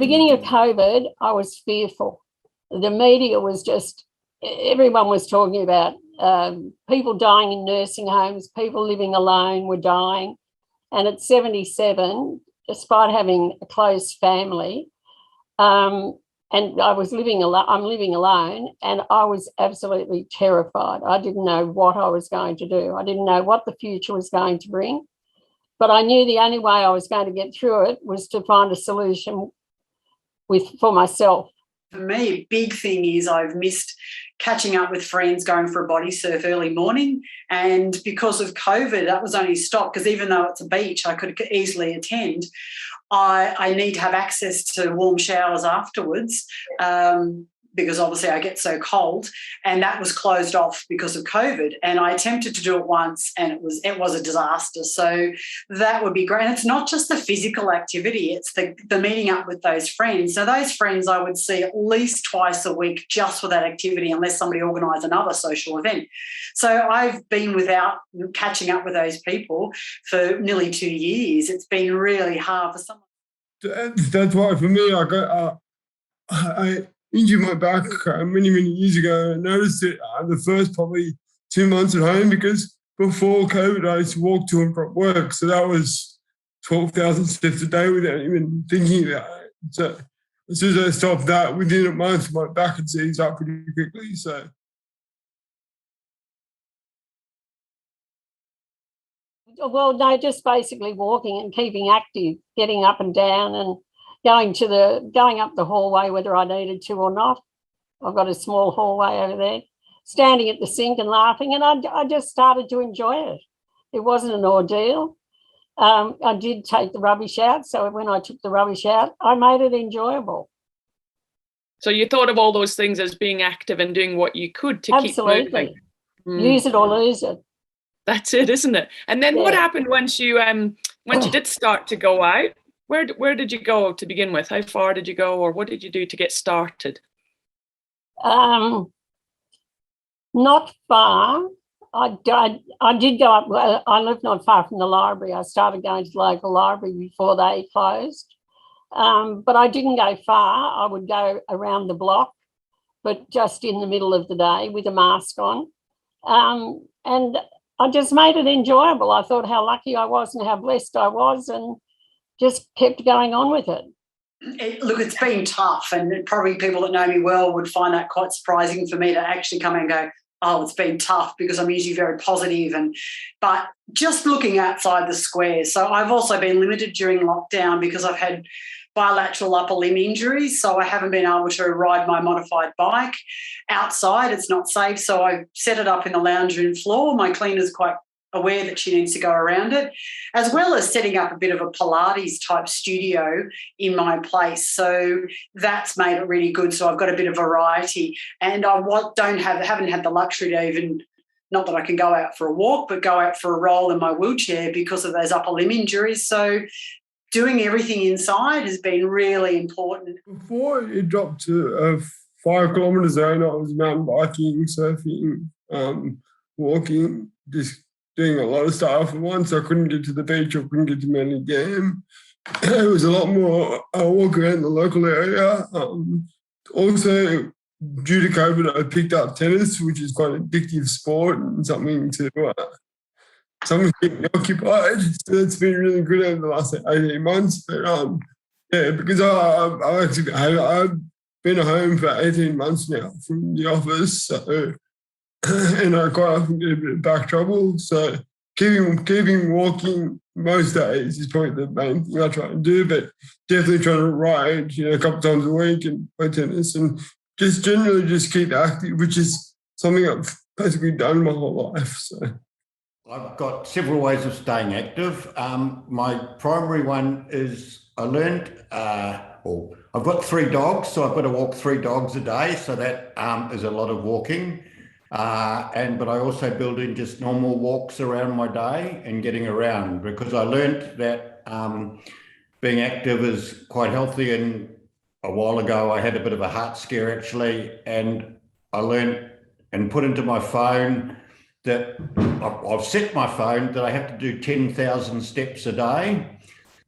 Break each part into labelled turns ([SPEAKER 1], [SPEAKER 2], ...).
[SPEAKER 1] beginning of COVID, I was fearful. The media was just, everyone was talking about people dying in nursing homes, people living alone were dying. And at 77, despite having a close family, and I'm living alone, and I was absolutely terrified. I didn't know what I was going to do. I didn't know what the future was going to bring. But I knew the only way I was going to get through it was to find a solution for myself.
[SPEAKER 2] For me, big thing is I've missed catching up with friends, going for a body surf early morning. And because of COVID, that was only stopped because even though it's a beach, I could easily attend. I need to have access to warm showers afterwards because obviously I get so cold, and that was closed off because of COVID. And I attempted to do it once, and it was a disaster. So that would be great. And it's not just the physical activity; it's the meeting up with those friends. So those friends I would see at least twice a week just for that activity, unless somebody organised another social event. So I've been without catching up with those people for nearly 2 years. It's been really hard for someone.
[SPEAKER 3] That's why for me, I injured my back many years ago. I noticed it the first probably 2 months at home, because before COVID I used to walk to and from work, so that was 12,000 steps a day without even thinking about it. So as soon as I stopped that, within a month my back had seized up pretty quickly. So
[SPEAKER 1] well, no, just basically walking and keeping active, getting up and down and going up the hallway whether I needed to or not. I've got a small hallway over there, standing at the sink and laughing, and I just started to enjoy it. It wasn't an ordeal. I did take the rubbish out, so when I took the rubbish out, I made it enjoyable.
[SPEAKER 4] So you thought of all those things as being active and doing what you could to keep moving.
[SPEAKER 1] Use it or lose it.
[SPEAKER 4] That's it, isn't it? And then what happened once you did start to go out? Where did you go to begin with? How far did you go, or what did you do to get started?
[SPEAKER 1] Not far. I did go up. I lived not far from the library. I started going to the local library before they closed. But I didn't go far. I would go around the block, but just in the middle of the day with a mask on. And I just made it enjoyable. I thought how lucky I was and how blessed I was, and just kept going on with it.
[SPEAKER 2] Look, it's been tough, and probably people that know me well would find that quite surprising for me to actually come and go, oh, it's been tough, because I'm usually very positive. But just looking outside the square. So I've also been limited during lockdown because I've had bilateral upper limb injuries, so I haven't been able to ride my modified bike outside. It's not safe, so I set it up in the lounge room floor. My cleaner's quite aware that she needs to go around it, as well as setting up a bit of a Pilates type studio in my place. So that's made it really good. So I've got a bit of variety, and I haven't had the luxury to even, not that I can go out for a walk, but go out for a roll in my wheelchair because of those upper limb injuries. So doing everything inside has been really important.
[SPEAKER 3] Before it dropped to a 5 kilometre zone, I was mountain biking, surfing, walking, just doing a lot of stuff. And once I couldn't get to the beach or couldn't get to Manly Dam, it was a lot more walk around the local area. Also, due to COVID, I picked up tennis, which is quite an addictive sport and something to keep me occupied. So that's been really good over the last 18 months. But because I've been at home for 18 months now from the office, so and I quite often get a bit of back trouble. So keeping walking most days is probably the main thing I try and do, but definitely trying to ride, a couple of times a week and play tennis, and just generally just keep active, which is something I've basically done my whole life. So
[SPEAKER 5] I've got several ways of staying active. My primary one is I learned, I've got 3 dogs, so I've got to walk 3 dogs a day. So that is a lot of walking. But I also build in just normal walks around my day and getting around, because I learned that being active is quite healthy. And a while ago, I had a bit of a heart scare actually, and I learned and put into my phone that I've set my phone that I have to do 10,000 steps a day.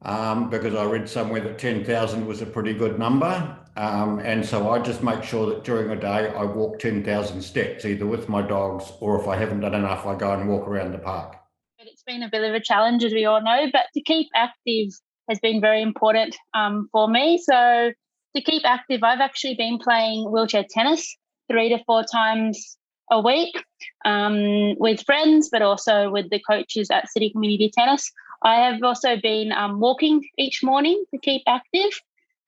[SPEAKER 5] because I read somewhere that 10,000 was a pretty good number. And so I just make sure that during a day I walk 10,000 steps, either with my dogs, or if I haven't done enough, I go and walk around the park.
[SPEAKER 6] It's been a bit of a challenge, as we all know, but to keep active has been very important for me. So to keep active, I've actually been playing wheelchair tennis 3 to 4 times a week with friends, but also with the coaches at City Community Tennis. I have also been walking each morning to keep active.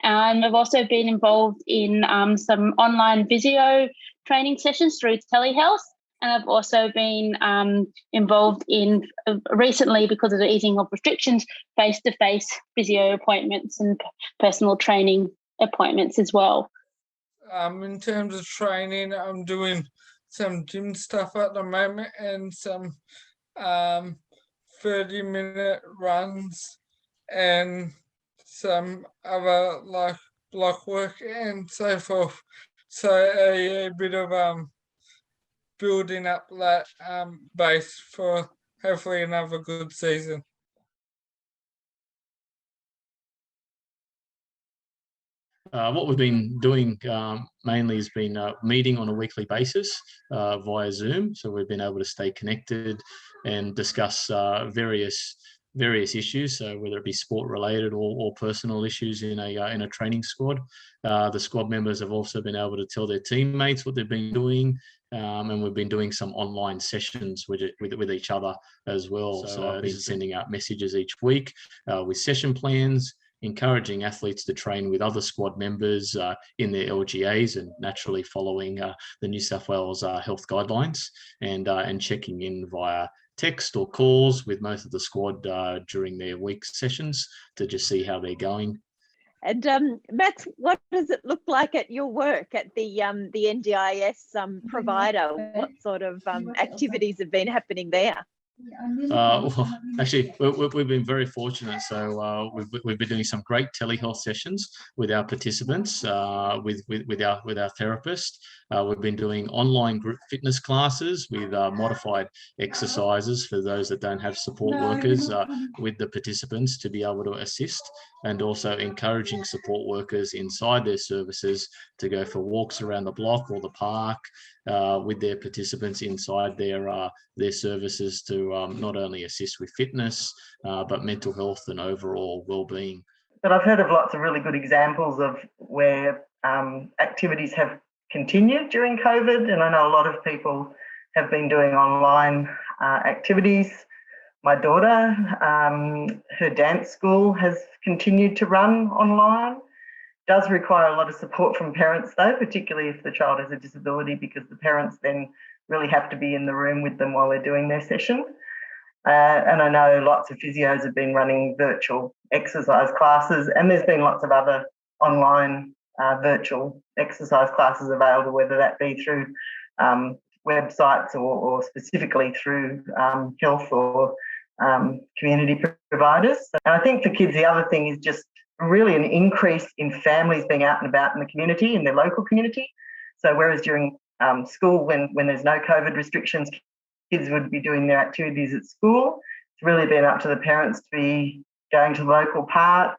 [SPEAKER 6] I've also been involved in some online physio training sessions through telehealth. And I've also been involved in recently, because of the easing of restrictions, face-to-face physio appointments and personal training appointments as well.
[SPEAKER 7] In terms of training, I'm doing some gym stuff at the moment and some 30-minute runs and some other like block work and so forth. So a bit of building up that base for hopefully another good season.
[SPEAKER 8] What we've been doing mainly has been meeting on a weekly basis via Zoom. So we've been able to stay connected and discuss various issues. So whether it be sport related or personal issues in a training squad. The squad members have also been able to tell their teammates what they've been doing. And we've been doing some online sessions with each other as well. So I've been sending out messages each week with session plans, encouraging athletes to train with other squad members in their LGAs and naturally following the New South Wales health guidelines and checking in via text or calls with most of the squad during their week sessions to just see how they're going.
[SPEAKER 9] And Matt, what does it look like at your work at the NDIS provider? What sort of activities have been happening there?
[SPEAKER 8] Well, actually, we've been very fortunate. So we've been doing some great telehealth sessions with our participants, with our therapist. We've been doing online group fitness classes with modified exercises for those that don't have support workers with the participants to be able to assist, and also encouraging support workers inside their services to go for walks around the block or the park with their participants inside their services to not only assist with fitness, but mental health and overall well-being.
[SPEAKER 10] But I've heard of lots of really good examples of where activities have continued during COVID, and I know a lot of people have been doing online activities. My daughter, her dance school has continued to run online. Does require a lot of support from parents though, particularly if the child has a disability, because the parents then really have to be in the room with them while they're doing their session. And I know lots of physios have been running virtual exercise classes, and there's been lots of other online virtual exercise classes available, whether that be through websites or specifically through health or community providers. And I think for kids, the other thing is just really an increase in families being out and about in the community, in their local community. So whereas during school, when there's no COVID restrictions, kids would be doing their activities at school, it's really been up to the parents to be going to the local park.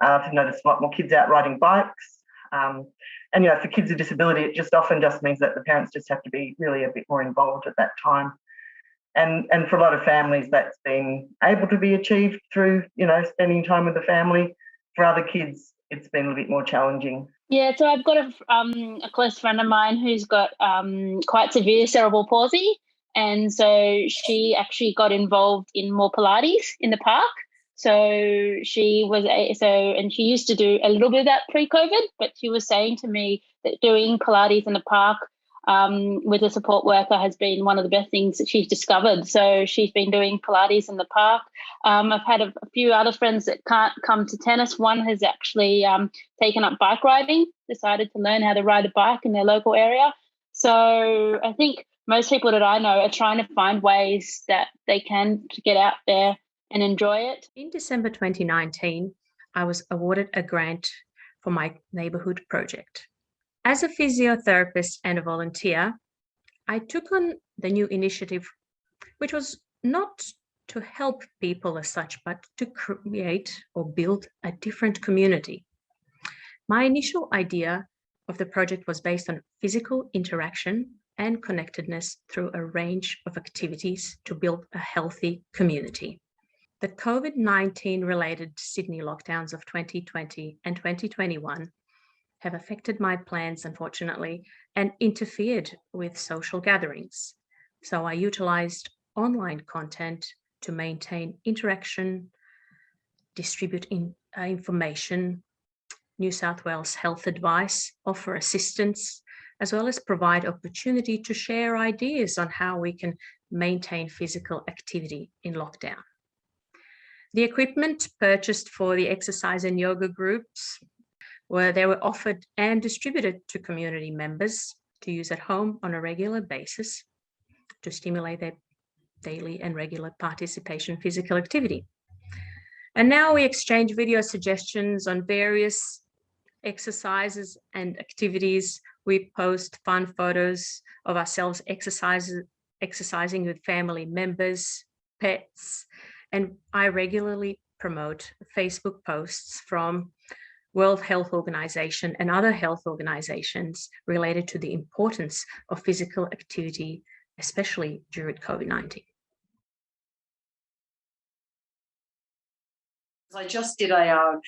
[SPEAKER 10] I've noticed a lot more kids out riding bikes. And, you know, for kids with disability, it just often just means that the parents just have to be really a bit more involved at that time. And for a lot of families, that's been able to be achieved through, you know, spending time with the family. For other kids, it's been a bit more challenging.
[SPEAKER 6] Yeah, so I've got a close friend of mine who's got quite severe cerebral palsy. And so she actually got involved in more Pilates in the park. So she used to do a little bit of that pre-COVID, but she was saying to me that doing Pilates in the park with a support worker has been one of the best things that she's discovered. So she's been doing Pilates in the park. I've had a few other friends that can't come to tennis. One has actually taken up bike riding, decided to learn how to ride a bike in their local area. So I think most people that I know are trying to find ways that they can to get out there and enjoy it.
[SPEAKER 11] In December 2019, I was awarded a grant for my neighbourhood project. As a physiotherapist and a volunteer, I took on the new initiative, which was not to help people as such, but to create or build a different community. My initial idea of the project was based on physical interaction and connectedness through a range of activities to build a healthy community. The COVID-19 related Sydney lockdowns of 2020 and 2021 have affected my plans, unfortunately, and interfered with social gatherings. So I utilized online content to maintain interaction, distribute information, New South Wales health advice, offer assistance, as well as provide opportunity to share ideas on how we can maintain physical activity in lockdown. The equipment purchased for the exercise and yoga groups they were offered and distributed to community members to use at home on a regular basis to stimulate their daily and regular participation in physical activity. And now we exchange video suggestions on various exercises and activities. We post fun photos of ourselves exercising with family members, pets, and I regularly promote Facebook posts from World Health Organization and other health organizations related to the importance of physical activity, especially during COVID-19.
[SPEAKER 2] I just did a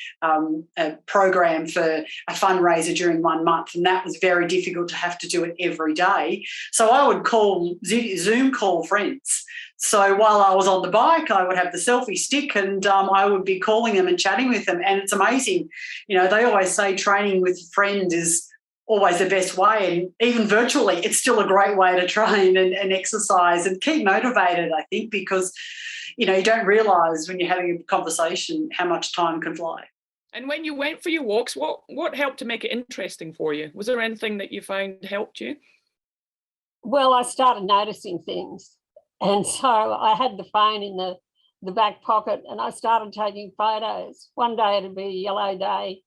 [SPEAKER 2] program for a fundraiser during 1 month, and that was very difficult to have to do it every day. So I would Zoom call friends. So while I was on the bike, I would have the selfie stick and I would be calling them and chatting with them. And it's amazing. You know, they always say training with a friend is always the best way. And even virtually, it's still a great way to train and exercise and keep motivated, I think, because you know, you don't realise when you're having a conversation how much time can fly.
[SPEAKER 4] And when you went for your walks, what helped to make it interesting for you? Was there anything that you found helped you?
[SPEAKER 1] Well, I started noticing things. And so I had the phone in the back pocket and I started taking photos. One day it'd be a yellow day,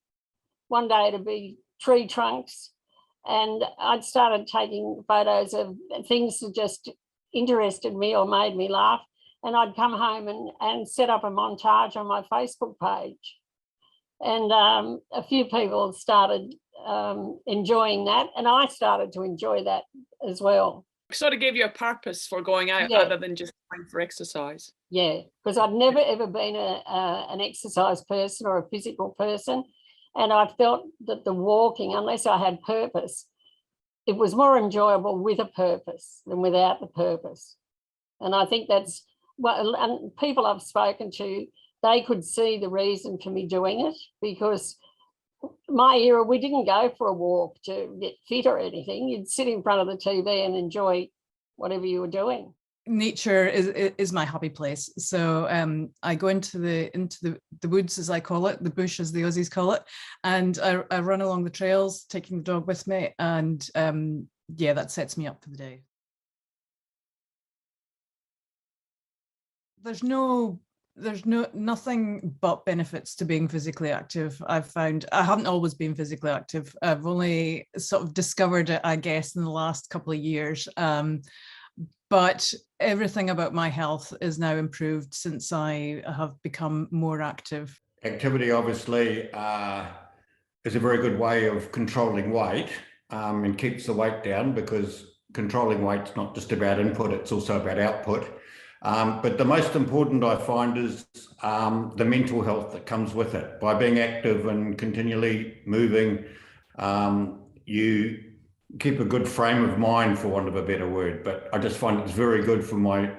[SPEAKER 1] one day it'd be tree trunks. And I'd started taking photos of things that just interested me or made me laugh. And I'd come home and set up a montage on my Facebook page. And a few people started enjoying that, and I started to enjoy that as well.
[SPEAKER 4] Sort of gave you a purpose for going out other than just going for exercise.
[SPEAKER 1] Yeah, because I'd never ever been an exercise person or a physical person. And I felt that the walking, unless I had purpose, it was more enjoyable with a purpose than without the purpose. And I think that's, well, and people I've spoken to, they could see the reason for me doing it, because my era, we didn't go for a walk to get fit or anything. You'd sit in front of the TV and enjoy whatever you were doing.
[SPEAKER 12] Nature is my happy place. So I go into the woods, as I call it, the bush as the Aussies call it, and I run along the trails, taking the dog with me, and yeah, that sets me up for the day. There's nothing but benefits to being physically active. I've found I haven't always been physically active. I've only sort of discovered it, I guess, in the last couple of years. But everything about my health is now improved since I have become more active.
[SPEAKER 5] Activity obviously is a very good way of controlling weight and keeps the weight down, because controlling weight's not just about input, it's also about output. But the most important, I find, is the mental health that comes with it. By being active and continually moving, you keep a good frame of mind, for want of a better word. But I just find it's very good for my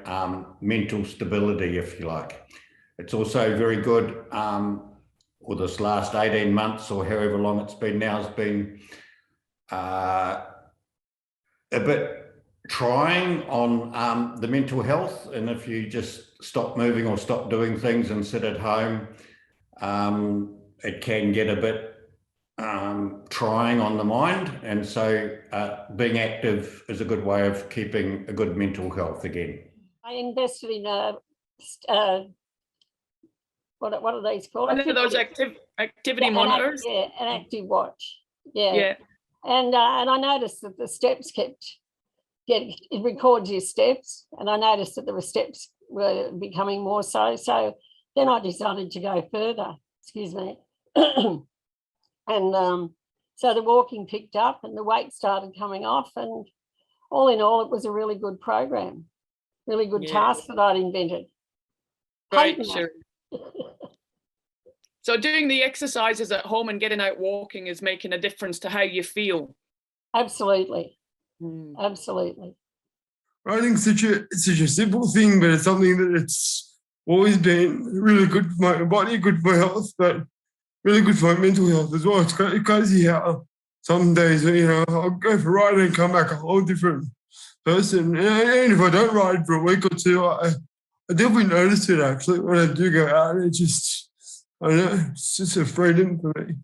[SPEAKER 5] mental stability, if you like. It's also very good, or this last 18 months or however long it's been now, has been a bit trying on the mental health. And if you just stop moving or stop doing things and sit at home, it can get a bit trying on the mind. And so being active is a good way of keeping a good mental health again.
[SPEAKER 1] I invested in what are these called?
[SPEAKER 4] One of those activity monitors.
[SPEAKER 1] An active watch.
[SPEAKER 4] Yeah.
[SPEAKER 1] And I noticed that the steps it records your steps, and I noticed that there were steps were becoming more so. So then I decided to go further, excuse me. And so the walking picked up and the weight started coming off, and all in all, it was a really good program, really good task that I'd invented.
[SPEAKER 4] Right, sure. So doing the exercises at home and getting out walking is making a difference to how you feel.
[SPEAKER 1] Absolutely. Absolutely.
[SPEAKER 3] Writing's such a simple thing, but it's something that it's always been really good for my body, good for my health, but really good for my mental health as well. It's crazy how some days, you know, I'll go for riding and come back a whole different person. And if I don't ride for a week or two, I definitely notice it actually when I do go out. It's just, I don't know, it's just a freedom for me.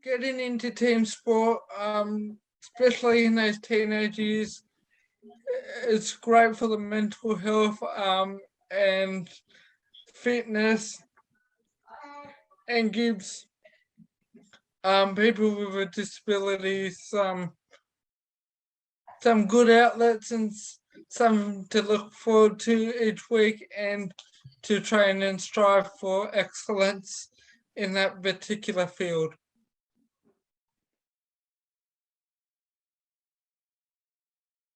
[SPEAKER 7] Getting into team sport, especially in those teenage years, it's great for the mental health and fitness, and gives people with disabilities some good outlets and something to look forward to each week, and to train and strive for excellence in that particular field.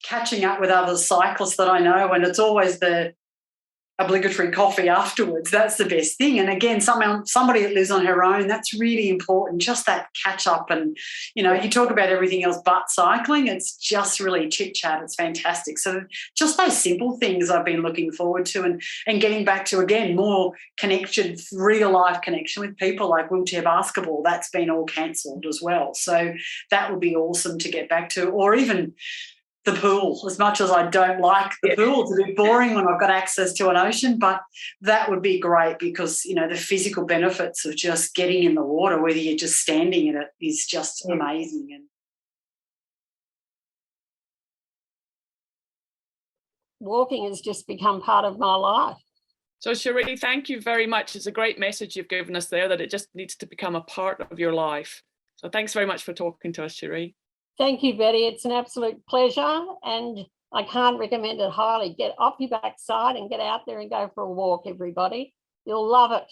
[SPEAKER 2] Catching up with other cyclists that I know, and it's always the obligatory coffee afterwards. That's the best thing. And again, somebody that lives on her own, that's really important, just that catch up. And, you know, you talk about everything else but cycling, it's just really chit chat. It's fantastic. So just those simple things I've been looking forward to, and getting back to, again, more connection, real life connection with people, like wheelchair basketball. That's been all cancelled as well. So that would be awesome to get back to, or even the pool. As much as I don't like the pool, it's a bit boring when I've got access to an ocean, but that would be great because, you know, the physical benefits of just getting in the water, whether you're just standing in it, is just amazing. And
[SPEAKER 1] walking has just become part of my life.
[SPEAKER 4] So Cherie, thank you very much. It's a great message you've given us there, that it just needs to become a part of your life. So thanks very much for talking to us, Cherie.
[SPEAKER 1] Thank you, Betty. It's an absolute pleasure, and I can't recommend it highly. Get off your backside and get out there and go for a walk, everybody. You'll love it.